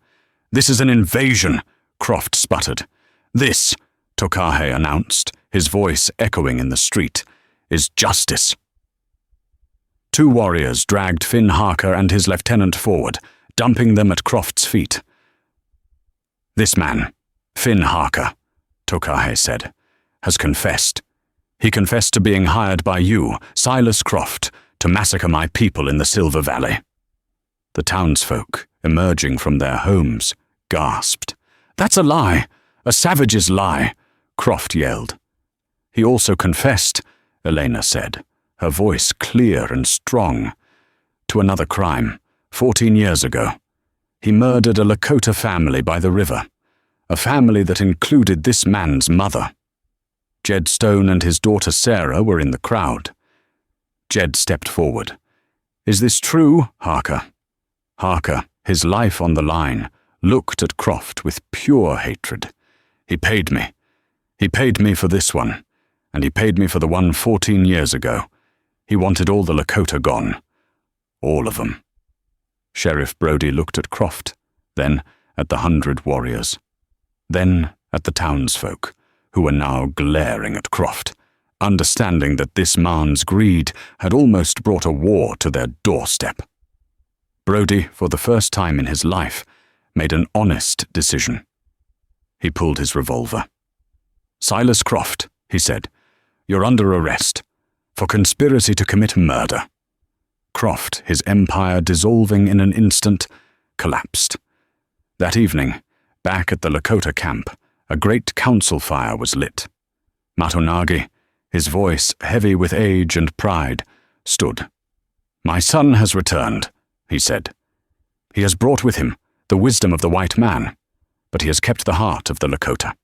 "This is an invasion," Croft sputtered. "This," Tokah announced, his voice echoing in the street, "is justice." Two warriors dragged Finn Harker and his lieutenant forward, dumping them at Croft's feet. "This man, Finn Harker," Tokah said, "has confessed. He confessed to being hired by you, Silas Croft, to massacre my people in the Silver Valley." The townsfolk, emerging from their homes, gasped. "That's a lie! A savage's lie!" Croft yelled. "He also confessed," Elena said, her voice clear and strong, "to another crime, 14 years ago. He murdered a Lakota family by the river, a family that included this man's mother." Jed Stone and his daughter Sarah were in the crowd. Jed stepped forward. "Is this true, Harker?" Harker, his life on the line, looked at Croft with pure hatred. "He paid me. He paid me for this one, and he paid me for the one 14 years ago. He wanted all the Lakota gone. All of them." Sheriff Brody looked at Croft, then at the 100 warriors, then at the townsfolk, who were now glaring at Croft, understanding that this man's greed had almost brought a war to their doorstep. Brody, for the first time in his life, made an honest decision. He pulled his revolver. "Silas Croft," he said, "you're under arrest for conspiracy to commit murder." Croft, his empire dissolving in an instant, collapsed. That evening, back at the Lakota camp, a great council fire was lit. Matonagi, his voice heavy with age and pride, stood. "My son has returned," he said. "He has brought with him the wisdom of the white man, but he has kept the heart of the Lakota.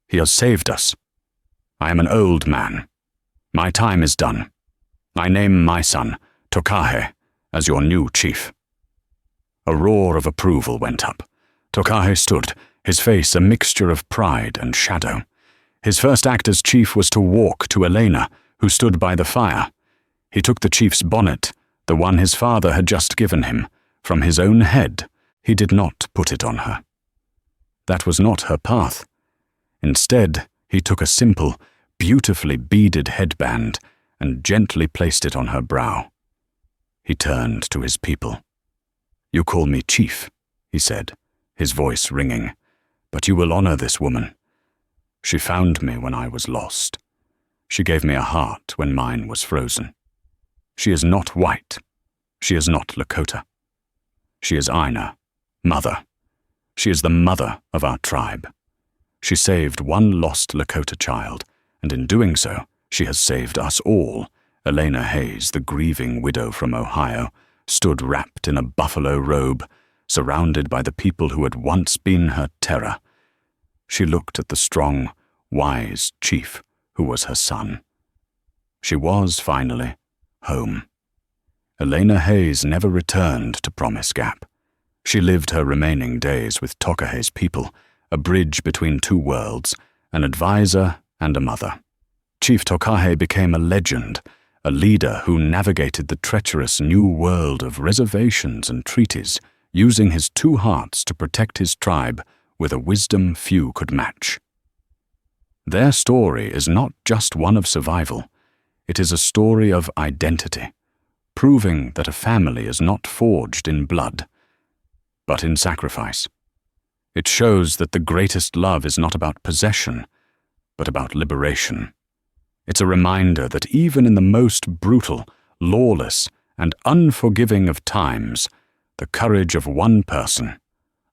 He has saved us. I am an old man. My time is done. I name my son, Tokah, as your new chief." A roar of approval went up. Tokah stood, his face a mixture of pride and shadow. His first act as chief was to walk to Elena, who stood by the fire. He took the chief's bonnet, the one his father had just given him, from his own head. He did not put it on her. That was not her path. Instead, he took a simple, beautifully beaded headband and gently placed it on her brow. He turned to his people. "You call me chief," he said, his voice ringing, "but you will honor this woman. She found me when I was lost. She gave me a heart when mine was frozen. She is not white. She is not Lakota. She is Aina, mother. She is the mother of our tribe. She saved one lost Lakota child, and in doing so, she has saved us all." Elena Hayes, the grieving widow from Ohio, stood wrapped in a buffalo robe, surrounded by the people who had once been her terror. She looked at the strong, wise chief who was her son. She was, finally, home. Elena Hayes never returned to Promise Gap. She lived her remaining days with Tokah's people, a bridge between two worlds, an advisor and a mother. Chief Tokah became a legend, a leader who navigated the treacherous new world of reservations and treaties, using his two hearts to protect his tribe with a wisdom few could match. Their story is not just one of survival. It is a story of identity, proving that a family is not forged in blood, but in sacrifice. It shows that the greatest love is not about possession, but about liberation. It's a reminder that even in the most brutal, lawless, and unforgiving of times, the courage of one person,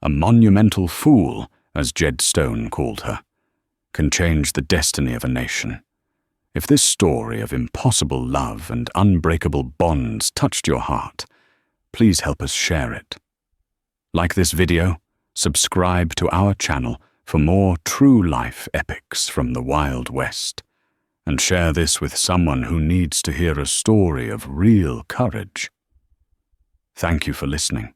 a monumental fool, as Jed Stone called her, can change the destiny of a nation. If this story of impossible love and unbreakable bonds touched your heart, please help us share it. Like this video, subscribe to our channel for more true life epics from the Wild West. and share this with someone who needs to hear a story of real courage. Thank you for listening.